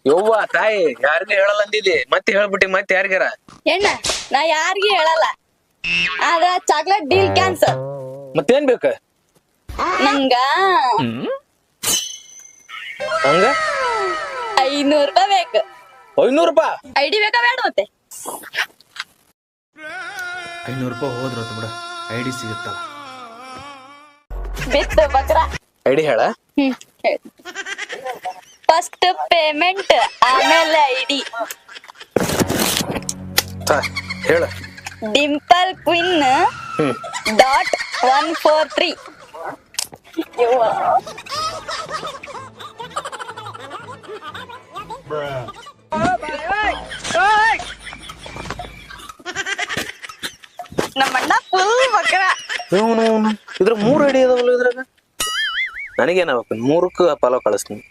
ಯವ್ವ ತಾಯಿ ಯಾರಿಗೂ ಹೇಳಲ್ಲ ಅಂದಿದ್ದಿ ಮತ್ತೆ ಹೇಳ್ಬಿಟ್ಟಿ ಮತ್ತೆ ಯಾರಿಗಾರ ಎಣ್ಣ ನಾ ಯಾರಿಗೂ ಹೇಳಲ್ಲ ಆದ್ರ ಚಾಕ್ಲೇಟ್ ಡೀಲ್ ಕ್ಯಾನ್ಸಲ್. ಮತ್ತೇನ್ ಬೇಕ ನಂಗ ಹಂಗ 500 ರೂಪಾಯಿ ಬೇಕು. 500 ರೂಪಾಯಿ ಐಡಿ ಬೇಕಾ ಬೇಡ ಮತ್ತೆ 500 ರೂಪಾಯಿ ಹೋದ್ರ ಬಿಡ ಐಡಿ ಸಿಗುತ್ತಲ್ಲ. ಬಿತ್ತು ಬಕ್ರ. ಐಡಿ ಹೇಳ ಫಸ್ಟ್ ಪೇಮೆಂಟ್ ಆಮೇಲೆ ಐಡಿ. ಹೇಳ ಡಿಂಪಲ್ ಕ್ವಿನ್ .143. ನಮ್ಮಣ್ಣ ಫುಲ್ ಬಕ್ರ. ಇದ್ರ 3 ಐಡಿ ಅದಾವಲ್ಲ ಇದ್ರಾಗ ನನಗೇನಾಗಬೇಕು 3ಕ್ಕ ಫಾಲೋ ಕಳಿಸ್ತೀನಿ.